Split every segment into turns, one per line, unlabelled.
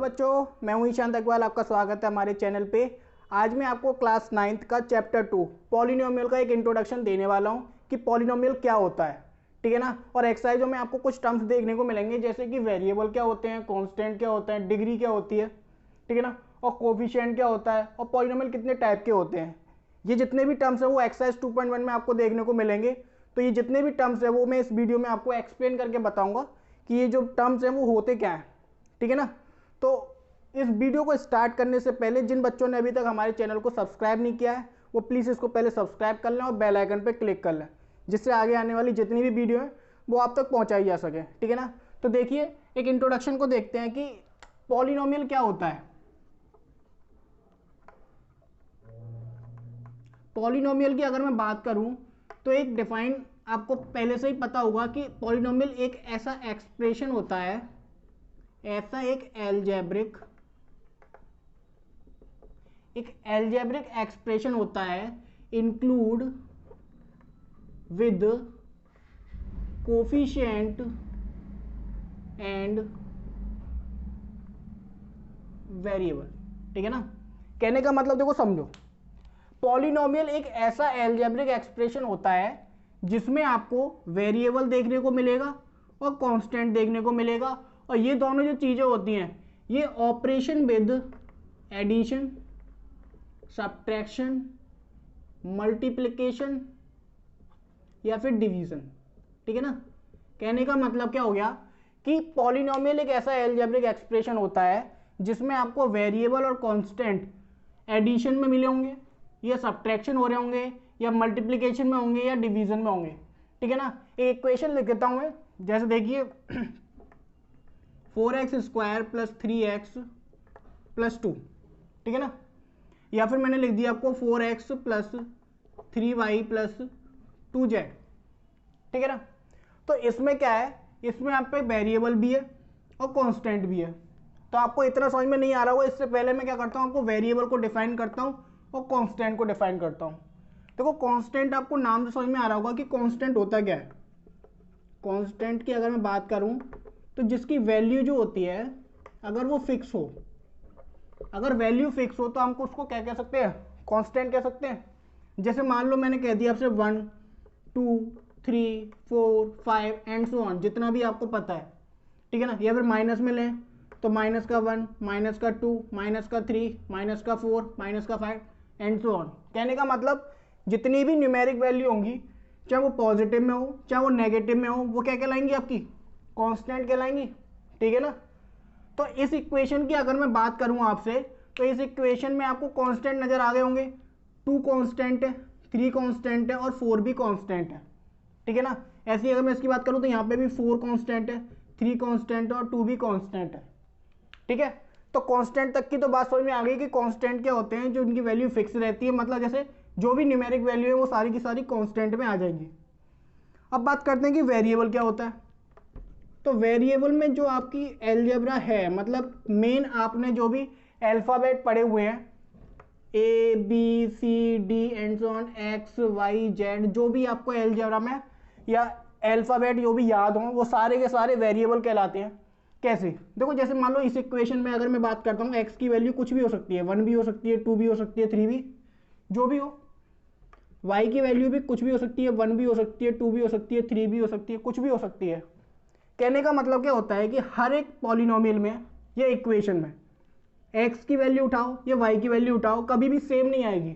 बच्चों, मैं हूं ईशान अग्रवाल। आपका स्वागत है हमारे चैनल पे। आज मैं आपको क्लास 9th का चैप्टर 2 पॉलिनोमियल का एक इंट्रोडक्शन देने वाला हूं कि पॉलिनोमियल क्या होता है, ठीक है ना। और एक्सरसाइजों में आपको कुछ टर्म्स देखने को मिलेंगे, जैसे कि वेरिएबल क्या होते हैं, कॉन्स्टेंट क्या होता है, डिग्री क्या होती है, ठीक है ना, और कोफिशिएंट क्या होता है, और पॉलिनोमियल कितने टाइप के होते हैं। ये जितने भी टर्म्स हैं वो एक्सरसाइज 2.1 में आपको देखने को मिलेंगे। तो ये जितने भी टर्म्स हैं वो मैं इस वीडियो में आपको एक्सप्लेन करके बताऊंगा कि ये जो टर्म्स हैं वो होते क्या हैं, ठीक है ना। तो इस वीडियो को स्टार्ट करने से पहले जिन बच्चों ने अभी तक हमारे चैनल को सब्सक्राइब नहीं किया है वो प्लीज़ इसको पहले सब्सक्राइब कर लें और बेल आइकन पर क्लिक कर लें, जिससे आगे आने वाली जितनी भी वीडियो है वो आप तक पहुंचाई जा सके, ठीक है ना। तो देखिए, एक इंट्रोडक्शन को देखते हैं कि पॉलिनोमियल क्या होता है। पॉलिनोमियल की अगर मैं बात करूं तो एक डिफाइन आपको पहले से ही पता होगा कि पॉलिनोमियल एक ऐसा एक्सप्रेशन होता है, ऐसा एक एल्जेब्रिक एक्सप्रेशन होता है include with coefficient and variable, ठीक है ना। कहने का मतलब देखो, समझो, पॉलिनोमियल एक ऐसा एल्जेब्रिक एक्सप्रेशन होता है जिसमें आपको वेरिएबल देखने को मिलेगा और कांस्टेंट देखने को मिलेगा, और ये दोनों जो चीजें होती हैं ये operation with addition, subtraction, multiplication या फिर डिवीजन, ठीक है ना। कहने का मतलब क्या हो गया कि पॉलिनोमियल एक ऐसा एल्जेब्रिक एक्सप्रेशन होता है जिसमें आपको वेरिएबल और कांस्टेंट एडिशन में मिले होंगे, या सब्ट्रैक्शन हो रहे होंगे, या मल्टीप्लिकेशन में होंगे, या डिवीजन में होंगे, ठीक है ना। एक इक्वेशन लिख देता हूं मैं, जैसे देखिए 4x² + 3x + 2, ठीक है ना। या फिर मैंने लिख दिया आपको 4x + 3y + 2z, ठीक है ना। तो इसमें क्या है, इसमें आप पे वेरिएबल भी है और कांस्टेंट भी है। तो आपको इतना समझ में नहीं आ रहा होगा, इससे पहले मैं क्या करता हूं, आपको वेरिएबल को डिफाइन करता हूं और कांस्टेंट को डिफाइन करता हूं। देखो, कांस्टेंट आपको नाम से समझ में आ रहा होगा कि कांस्टेंट होता क्या है। कांस्टेंट की अगर मैं बात करूं तो जिसकी वैल्यू जो होती है अगर वो फिक्स हो, अगर वैल्यू फिक्स हो तो हमको उसको क्या कह सकते हैं, कांस्टेंट कह सकते हैं। जैसे मान लो मैंने कह दिया आपसे 1 2 3 4 5 एंड सो ऑन, जितना भी आपको पता है, ठीक है ना। या फिर माइनस में लें तो -1, -2, -3, -4, -5 एंड सो ऑन। कहने का मतलब जितनी भी न्यूमेरिक वैल्यू होंगी, चाहे वो पॉजिटिव में हो चाहे वो नेगेटिव में हो, वो क्या कहलाएंगी, आपकी कांस्टेंट कहलाएंगी, ठीक है ना। तो इस इक्वेशन की अगर मैं बात करूं आपसे, तो इस इक्वेशन में आपको कांस्टेंट नजर आ गए होंगे। 2 कांस्टेंट है, 3 कांस्टेंट है और 4 भी कांस्टेंट है, ठीक है ना। ऐसी अगर मैं इसकी बात करूं तो यहां पे भी 4 कांस्टेंट है, 3 कांस्टेंट है और 2 भी कांस्टेंट है, ठीक है। तो कांस्टेंट तक की तो बात समझ में आ गई कि कांस्टेंट क्या होते हैं, जो उनकी वैल्यू फिक्स रहती है, मतलब जैसे जो भी न्यूमेरिक वैल्यू है वो सारी की सारी कांस्टेंट में आ जाएंगी। अब बात करते हैं कि वेरिएबल क्या होता है। तो वेरिएबल में जो आपकी एलजेब्रा है, मतलब मेन आपने जो भी अल्फाबेट पढ़े हुए हैं, ABCD and so on, XYZ, जो भी आपको एलजेब्रा में या अल्फाबेट जो भी याद हो, वो सारे के सारे वेरिएबल कहलाते हैं। कैसे, देखो, जैसे मान लो इस इक्वेशन में अगर मैं बात करता हूँ, x की वैल्यू कुछ भी हो सकती है, 1 भी हो सकती है, 2 भी हो सकती है, 3 भी, जो भी हो। y की वैल्यू भी कुछ भी हो सकती है, 1 भी हो सकती है, 2 भी हो सकती है, 3 भी हो सकती है, कुछ भी हो सकती है। कहने का मतलब क्या होता है कि हर एक पॉलिनोमियल में या इक्वेशन में x की वैल्यू उठाओ या y की वैल्यू उठाओ, कभी भी सेम नहीं आएगी,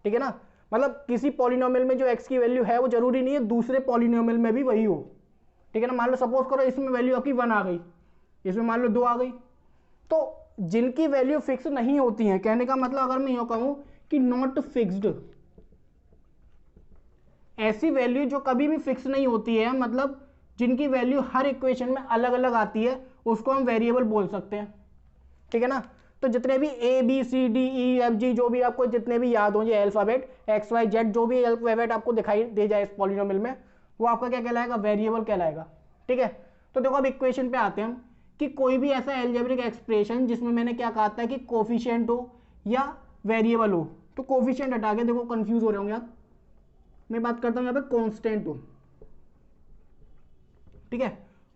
ठीक है ना। मतलब किसी पॉलिनोमियल में जो x की वैल्यू है वो जरूरी नहीं है दूसरे पॉलिनोमियल में भी वही हो, ठीक है ना। मान लो सपोज करो इसमें वैल्यू आपकी 1 आ गई, इसमें मान लो 2 आ गई। तो जिनकी वैल्यू फिक्स नहीं होती है, कहने का मतलब अगर मैं यूं कहूं कि नॉट फिक्स्ड, ऐसी वैल्यू जो कभी भी फिक्स नहीं होती है, मतलब जिनकी वैल्यू हर इक्वेशन में अलग अलग आती है, उसको हम वेरिएबल बोल सकते हैं, ठीक है ना। तो जितने भी ABCDEFG, जो भी आपको जितने भी याद हो, ये अल्फाबेट XYZ, जो भी अल्फाबेट आपको दिखाई दे जाए इस पॉलिनोमियल में, वो आपका क्या कहलाएगा, वेरिएबल कहलाएगा, ठीक है। तो देखो अब इक्वेशन पे आते हैं हम कि कोई भी ऐसा एल्जेब्रिक एक्सप्रेशन जिसमें मैंने क्या कहा था कि कोफिशिएंट हो या वेरिएबल हो। तो कोफिशिएंट हटा के, देखो कंफ्यूज हो रहे होंगे आप, मैं बात करता हूं यहां पे कांस्टेंट हो, ठीक है,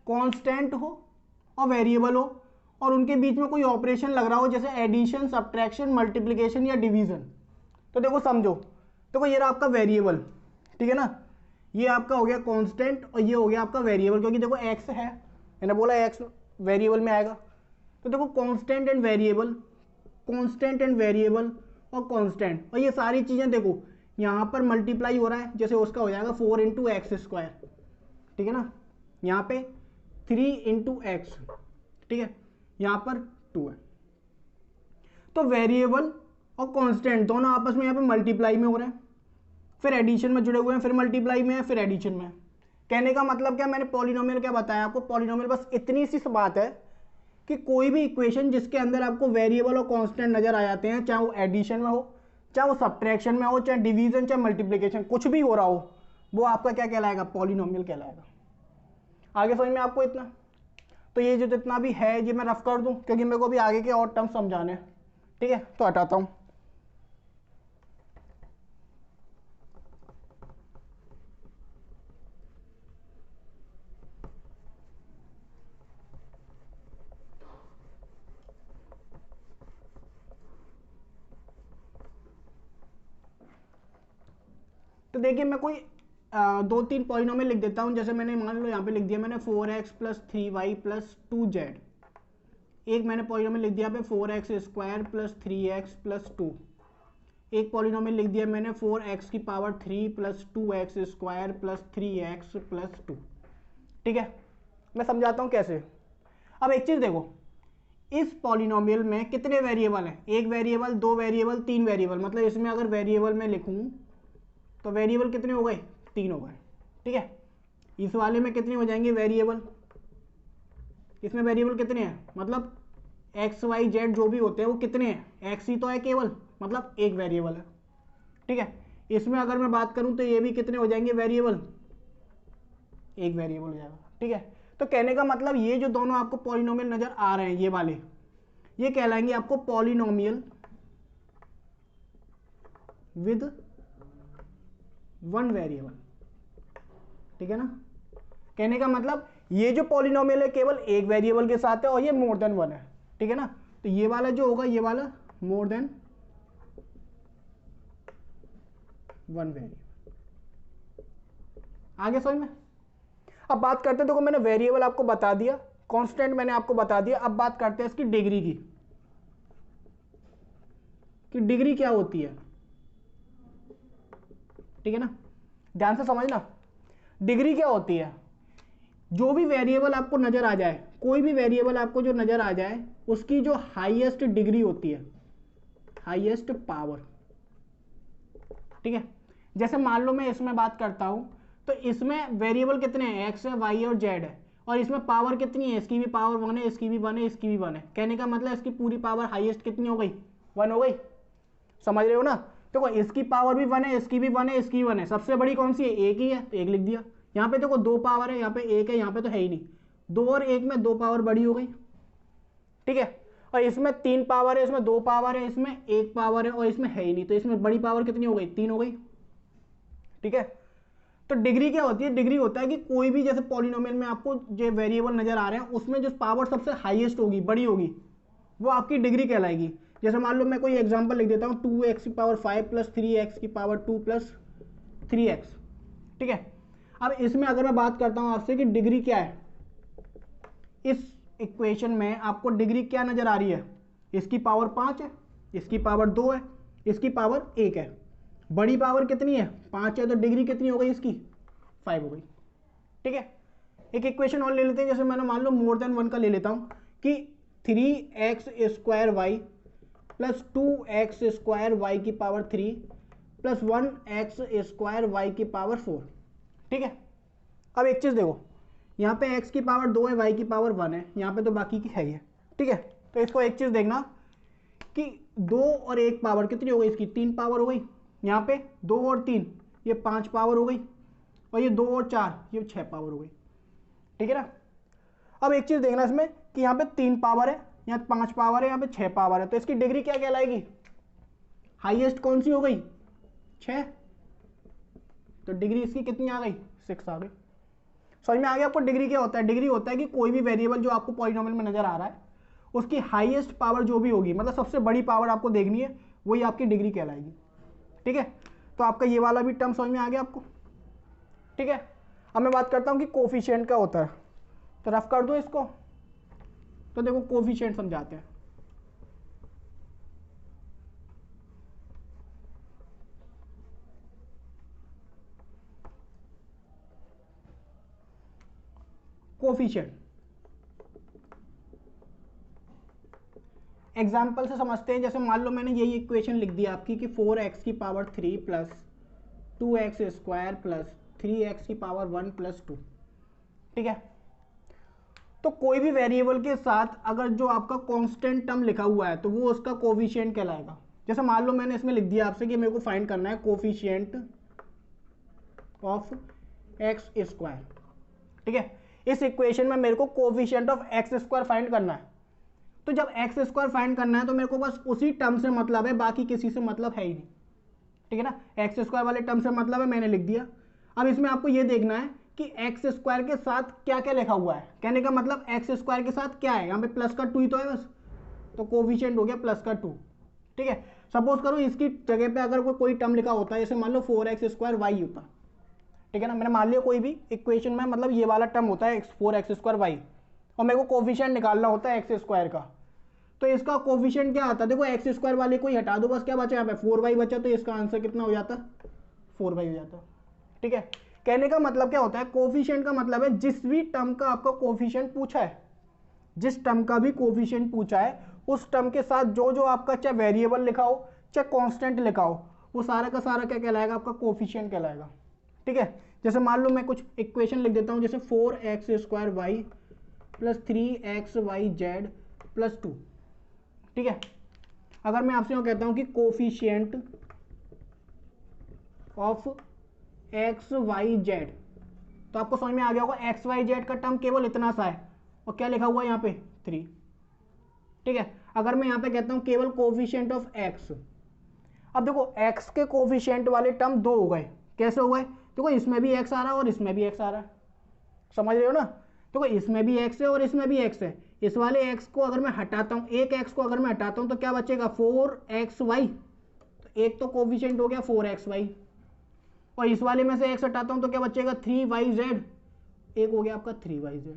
कांस्टेंट हो और वेरिएबल हो, और उनके बीच में कोई ऑपरेशन लग रहा हो, जैसे एडिशन, सब्ट्रैक्शन, मल्टीप्लिकेशन या डिवीजन। तो देखो समझो, देखो ये रहा आपका वेरिएबल, ठीक है ना, ये आपका हो गया कांस्टेंट और ये हो गया आपका वेरिएबल, क्योंकि देखो एक्स है, मैंने बोला एक्स वेरिएबल में आएगा। तो देखो constant and variable, constant and variable और कांस्टेंट, और ये सारी चीजें देखो यहाँ पर मल्टीप्लाई हो रहा है, जैसे उसका हो जाएगा 4 इंटू एक्स स्क्वायर, ठीक है ना, यहाँ पे 3 इंटू एक्स, ठीक है, यहाँ पर 2 है। तो वेरिएबल और कांस्टेंट दोनों आपस में यहाँ पे मल्टीप्लाई में हो रहे हैं, फिर एडिशन में जुड़े हुए हैं, फिर मल्टीप्लाई में है, फिर एडिशन में है। कहने का मतलब क्या, मैंने पॉलिनोमियल क्या बताया आपको, पॉलिनोमियल बस इतनी सी बात है कि कोई भी इक्वेशन जिसके अंदर आपको वेरिएबल और कांस्टेंट नजर आ जाते हैं, चाहे वो एडिशन में हो, चाहे वो सब्ट्रैक्शन में हो, चाहे डिवीजन, चाहे मल्टीप्लिकेशन, कुछ भी हो रहा हो, वो आपका क्या कहलाएगा, पॉलिनोमियल कहलाएगा। आगे समझ में आपको इतना? तो ये जो जितना भी है ये मैं रफ कर दूं, क्योंकि मेरे को भी आगे के और टर्म समझाने हैं, ठीक है, तो हटाता हूं। तो देखिए मैं कोई 2-3 पॉलिनोमियल लिख देता हूं, जैसे मैंने मान लो यहाँ पे लिख दिया मैंने 4x plus 3y plus 2z। एक मैंने पॉलिनोमियल लिख दिया पे 4x square plus 3x plus 2। एक पॉलिनोमियल लिख दिया मैंने 4x की power 3 plus 2x square plus 3x plus 2। ठीक है, मैं समझाता हूँ कैसे। अब एक चीज़ देखो, इस पॉलिनोमियल में कितने वेरिएबल हैं, एक वेरिएबल, दो वेरिएबल, तीन वेरिएबल, मतलब इसमें अगर वेरिएबल में लिखूं तो वेरिएबल कितने हो गए, 3 हो गए। ठीक है, इस वाले में कितने हो जाएंगे वेरिएबल, इसमें वेरिएबल कितने हैं, मतलब एक्स वाई जेड जो भी होते हैं वो कितने हैं, एक्स ही तो है केवल, मतलब एक वेरिएबल है। ठीक है, इसमें अगर मैं बात करूं तो ये भी कितने हो जाएंगे वेरिएबल, एक वेरिएबल हो जाएगा। ठीक है, तो कहने का मतलब ये जो दोनों आपको पॉलिनोमियल नजर आ रहे हैं ये वाले, ये कहलाएंगे आपको पॉलिनोमियल विद वन वेरिएबल। ठीक है ना, कहने का मतलब ये जो पॉलिनोमियल है केवल एक वेरिएबल के साथ है और ये मोर देन वन है। ठीक है ना, तो ये वाला जो होगा ये वाला मोर देन वन वेरिएबल। आगे समझ में? अब बात करते हैं, देखो मैंने वेरिएबल आपको बता दिया, कांस्टेंट मैंने आपको बता दिया, अब बात करते हैं इसकी डिग्री की, कि डिग्री क्या होती है। ठीक है ना, ध्यान से समझना, डिग्री क्या होती है, जो भी वेरिएबल आपको नजर आ जाए, कोई भी वेरिएबल आपको जो नजर आ जाए उसकी जो हाईएस्ट डिग्री होती है, हाईएस्ट पावर। ठीक है, जैसे मान लो मैं इसमें बात करता हूं तो इसमें वेरिएबल कितने हैं, एक्स है, वाई और जेड है, और इसमें पावर कितनी है, इसकी भी पावर 1 है, इसकी भी 1 है, इसकी भी 1 है। कहने का मतलब इसकी पूरी पावर हाईएस्ट कितनी हो गई, 1 हो गई। समझ रहे हो ना, देखो इसकी पावर भी 1 है, इसकी भी 1 है, इसकी भी 1 है, सबसे बड़ी कौन सी है, एक ही है, तो एक लिख दिया। यहाँ पे देखो 2 पावर है, यहाँ पे 1 है, यहाँ पे तो है ही नहीं, 2 और 1 में 2 पावर बड़ी हो गई। ठीक है, और इसमें 3 पावर है, इसमें 2 पावर है, इसमें 1 पावर है और इसमें है ही नहीं, तो इसमें बड़ी पावर कितनी हो गई, 3 हो गई। ठीक है, तो डिग्री क्या होती है, डिग्री होता है कि कोई भी जैसे पॉलिनोमियल में आपको जो वेरिएबल नजर आ रहे हैं उसमें जो पावर सबसे हाईएस्ट होगी, बड़ी होगी, वो आपकी डिग्री कहलाएगी। जैसे मान लो मैं कोई एग्जांपल लिख देता हूँ, 2x की पावर 5 प्लस 3x की पावर 2 प्लस 3x। ठीक है, अब इसमें अगर मैं बात करता हूँ आपसे कि डिग्री क्या है, इस इक्वेशन में आपको डिग्री क्या नजर आ रही है, इसकी पावर 5 है, इसकी पावर 2 है, इसकी पावर 1 है, बड़ी पावर कितनी है, 5 है, तो डिग्री कितनी हो गई इसकी, 5 हो गई। ठीक है, एक इक्वेशन और ले लेते हैं, जैसे मैंने मान लो मोर देन 1 का ले लेता हूँ कि 3x square Y plus 2x square Y की power 3 plus 1x square Y की पावर 4। ठीक है, अब एक चीज़ देखो, यहाँ पे x की पावर 2 है, y की पावर 1 है, यहाँ पे तो बाकी की है ही है। ठीक है, तो इसको एक चीज़ देखना कि 2 और 1 पावर कितनी हो गई, इसकी 3 पावर हो गई, यहाँ पे 2 और 3 ये 5 पावर हो गई, और ये 2 और 4 ये 6 पावर हो गई। ठीक है ना, अब एक चीज़ देखना इसमें कि यहाँ पे 3 पावर है, यहाँ 5 पावर है, यहाँ पे 6 पावर है, तो इसकी डिग्री क्या कहलाएगी, हाईएस्ट कौन सी हो गई, 6, तो डिग्री इसकी कितनी आ गई, 6 आ गई। समझ में आ गया आपको डिग्री क्या होता है, डिग्री होता है कि कोई भी वेरिएबल जो आपको पॉलिनोमियल में नजर आ रहा है उसकी हाईएस्ट पावर जो भी होगी, मतलब सबसे बड़ी पावर आपको देखनी है, वही आपकी डिग्री कहलाएगी। ठीक है, तो आपका ये वाला भी टर्म समझ में आ गया आपको। ठीक है, अब मैं बात करता हूँ कि कोफिशिएंट क्या होता है, तो रफ कर दो इसको। तो देखो कोफिशिएंट समझाते हैं। कोफिशिएंट एग्जाम्पल से समझते हैं। जैसे मान लो मैंने यही इक्वेशन लिख दी आपकी कि 4x की power 3 plus 2x square plus 3x की पावर 1 प्लस 2। ठीक है, तो कोई भी वेरिएबल के साथ अगर जो आपका कांस्टेंट टर्म लिखा हुआ है तो वो उसका कोफिशिएंट कहलाएगा। जैसे मान लो मैंने इसमें लिख दिया आपसे कि मेरे को फाइंड करना है कोफिशिएंट ऑफ एक्स स्क्वायर। ठीक है, इस इक्वेशन में मेरे को coefficient of x square find करना है। तो जब एक्स स्क्वायर फाइंड करना है तो मेरे को बस उसी टर्म से मतलब है, बाकी किसी से मतलब है ही नहीं। ठीक है ना, एक्स स्क्वायर वाले टर्म से मतलब है, मैंने लिख दिया। अब इसमें आपको ये देखना है कि एक्स स्क्वायर के साथ क्या क्या लिखा हुआ है। कहने का मतलब एक्स स्क्वायर के साथ क्या है, यहाँ पे प्लस का 2 ही तो है बस, तो कोफिशिएंट हो गया प्लस का 2। ठीक है, सपोज करो इसकी जगह पे अगर कोई टर्म लिखा होता है, जैसे मान लो 4x स्क्वायर वाई होता। ठीक है ना, मैंने मान लिया कोई भी इक्वेशन में मतलब ये वाला टर्म होता है 4x स्क्वायर वाई, और मेरे को कोफिशिएंट निकालना होता है एक्स स्क्वायर का। तो इसका कोफिशिएंट क्या आता है, देखो एक्स स्क्वायर वाले को ही हटा दो, बस क्या बचा यहाँ पे 4y बचा, तो इसका आंसर कितना हो जाता, 4y हो जाता। ठीक है, कहने का मतलब क्या होता है, कोफिशिएंट का मतलब है जिस भी टर्म का आपका कोफिशिएंट पूछा है, जिस टर्म का भी कोफिशिएंट पूछा है उस टर्म के साथ जो जो आपका चाहे वेरिएबल लिखा हो चाहे कांस्टेंट लिखा हो, वो सारा का सारा क्या कहलाएगा, आपका कोफिशिएंट कहलाएगा। ठीक है, जैसे मान लो मैं कुछ इक्वेशन लिख देता हूं, जैसे 4x square Y plus 3x Y Z plus 2। ठीक है, अगर मैं आपसे कहता हूं कि coefficient of X Y Z, तो आपको समझ में आ गया होगा एक्स वाई जेड का टर्म केवल इतना सा है, और क्या लिखा हुआ है यहाँ पे 3। ठीक है, अगर मैं यहाँ पे कहता हूं केवल कोफिशिएंट ऑफ एक्स, अब देखो एक्स के कोफिशिएंट वाले टर्म 2 हो गए। कैसे हो गए, देखो इसमें भी एक्स आ रहा है और इसमें भी एक्स आ रहा है, समझ रहे हो ना। देखो इसमें भी एक्स है और इसमें भी एक्स है। इस वाले एक्स को अगर मैं हटाता हूँ, एक एक्स को अगर मैं हटाता हूँ तो क्या बचेगा 4xy, तो एक तो कोफिशिएंट हो गया 4xy, और इस वाले में से एक्स हटाता हूँ तो क्या बचेगा 3yz, एक हो गया आपका 3yz।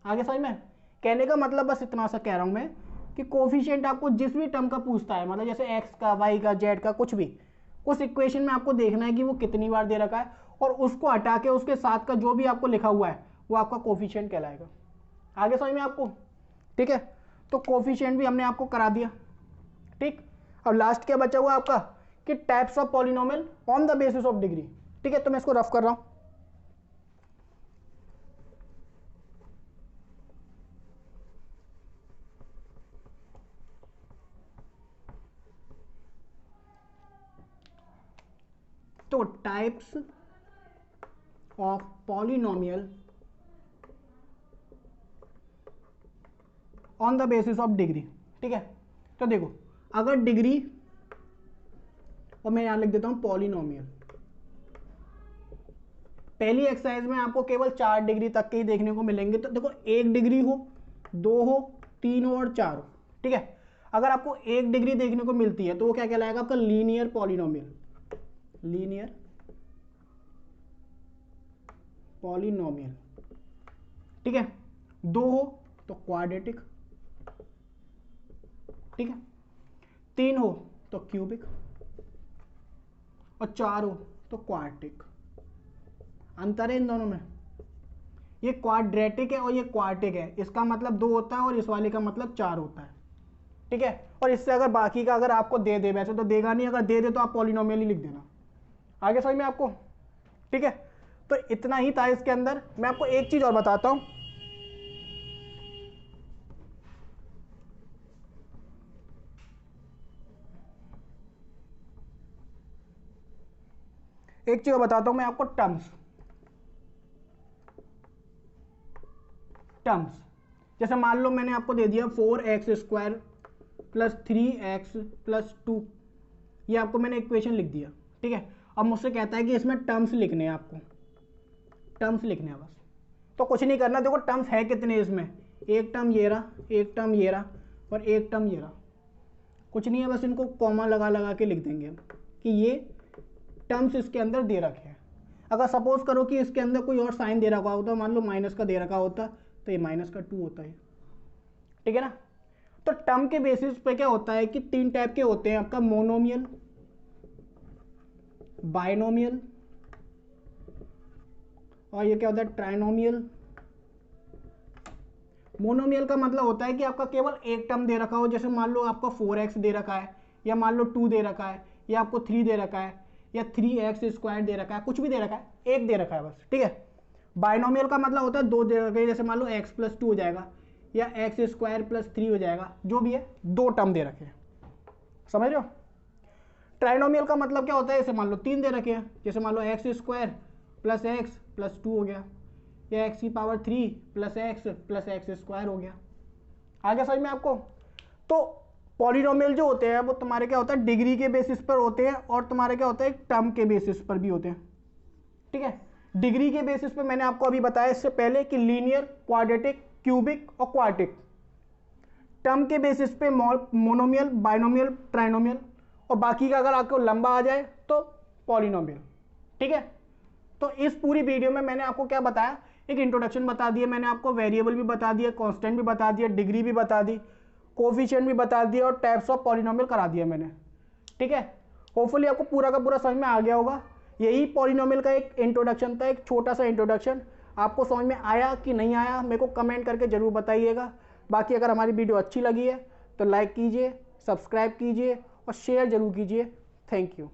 आगे समझ में, कहने का मतलब बस इतना सा कह रहा हूँ मैं कि कोफिशिएंट आपको जिस भी टर्म का पूछता है, मतलब जैसे एक्स का, वाई का, जेड का, कुछ भी, उस इक्वेशन में आपको देखना है कि वो कितनी बार दे रखा है, और उसको हटा के उसके साथ का जो भी आपको लिखा हुआ है वो आपका कोफिशिएंट कहलाएगा। आगे समझ में आपको। ठीक है, तो कोफिशिएंट भी हमने आपको करा दिया। ठीक, अब लास्ट क्या बचा हुआ आपका कि types of polynomial on the basis of degree. ठीक है, तो मैं इसको रफ कर रहा हूं। तो types of polynomial on the basis of degree. ठीक है, तो देखो अगर डिग्री, और मैं यहां लिख देता हूं पॉलिनोमियल, पहली एक्सरसाइज में आपको केवल 4 डिग्री तक के ही देखने को मिलेंगे। तो देखो 1 डिग्री हो, 2 हो, 3 हो और 4 हो। ठीक है, अगर आपको 1 डिग्री देखने को मिलती है तो वो क्या कहलाएगा, आपका लीनियर पॉलिनोमियल, लीनियर पॉलिनोमियल। ठीक है, 2 हो तो क्वाड्रेटिक। ठीक है, 3 हो तो क्यूबिक, और 4 हो तो क्वाड्रेटिक। अंतर है इन दोनों में, ये क्वाड्रेटिक है और ये क्वार्टिक है। इसका मतलब 2 होता है और इस वाले का मतलब 4 होता है। ठीक है, और इससे अगर बाकी का अगर आपको दे दे, वैसे तो देगा नहीं, अगर दे दे तो आप पॉलिनोमियल ही लिख देना। आगे समझ में आपको। ठीक है, तो इतना ही था इसके अंदर। मैं आपको एक चीज और बताता हूं, एक चीज और बताता हूं मैं आपको, टर्म्स। टर्म्स जैसे मान लो मैंने आपको दे दिया 4x square plus 3x plus 2, ये आपको मैंने इक्वेशन लिख दिया। ठीक है, अब मुझसे कहता है कि इसमें टर्म्स लिखने हैं, आपको टर्म्स लिखने हैं बस। तो कुछ नहीं करना, देखो टर्म्स है कितने इसमें, एक टर्म ये रहा, एक टर्म ये रहा, और एक टर्म ये रहा। कुछ नहीं है, बस इनको कॉमा लगा लगा के लिख देंगे हम कि ये टर्म्स इसके अंदर दे रखे हैं। अगर सपोज करो कि इसके अंदर कोई और साइन दे रखा होता, मान लो माइनस का दे रखा होता, तो ये माइनस का 2 होता है, ठीक है ना। तो टर्म के बेसिस पे क्या होता है कि 3 टाइप के होते हैं आपका, मोनोमियल, बाइनोमियल और ये क्या होता है, ट्राइनोमियल। मोनोमियल का मतलब होता है कि आपका केवल एक टर्म दे रखा हो, जैसे मान लो आपका 4x दे रखा है, या मान लो 2 दे रखा है, या आपको 3 दे रखा है, या 3x² दे रखा है, कुछ भी दे रखा है, एक दे रखा है बस, ठीक है। बाइनोमियल का मतलब होता है 2 दे रखे, जैसे मान लो x+2 हो जाएगा, या x² + 3 हो जाएगा, जो भी है 2 टर्म दे रखे हैं, समझ रहे हो। ट्राइनोमियल का मतलब क्या होता है, जैसे मान लो 3 दे रखे हैं, जैसे मान लो x² + x + 2 हो गया, या x की पावर 3 + x + x² हो गया। आगे समझ में आपको। तो पॉलिनोमियल जो होते हैं वो तुम्हारे क्या होता है, डिग्री के बेसिस पर होते हैं, और तुम्हारे क्या होता है, टर्म के बेसिस पर भी होते हैं, ठीक है। डिग्री के बेसिस पर मैंने आपको अभी बताया इससे पहले कि लीनियर, क्वाड्रेटिक, क्यूबिक और क्वार्टिक। टर्म के बेसिस पे मोनोमियल, बाइनोमियल, ट्राइनोमियल, और बाकी का अगर आपको लंबा आ जाए तो पॉलिनोमियल, ठीक है। तो इस पूरी वीडियो में मैंने आपको क्या बताया, एक इंट्रोडक्शन बता दिया मैंने आपको, वेरिएबल भी बता दिया, कांस्टेंट भी बता दिया, डिग्री भी बता दी, कोफिशिएंट भी बता दिया, और टाइप्स ऑफ पॉलिनोमियल करा दिया मैंने, ठीक है। होपफुली आपको पूरा का पूरा समझ में आ गया होगा। यही पॉलिनोमियल का एक इंट्रोडक्शन था, एक छोटा सा इंट्रोडक्शन। आपको समझ में आया कि नहीं आया, मेरे को कमेंट करके जरूर बताइएगा। बाकी अगर हमारी वीडियो अच्छी लगी है तो लाइक कीजिए, सब्सक्राइब कीजिए और शेयर जरूर कीजिए। Thank you.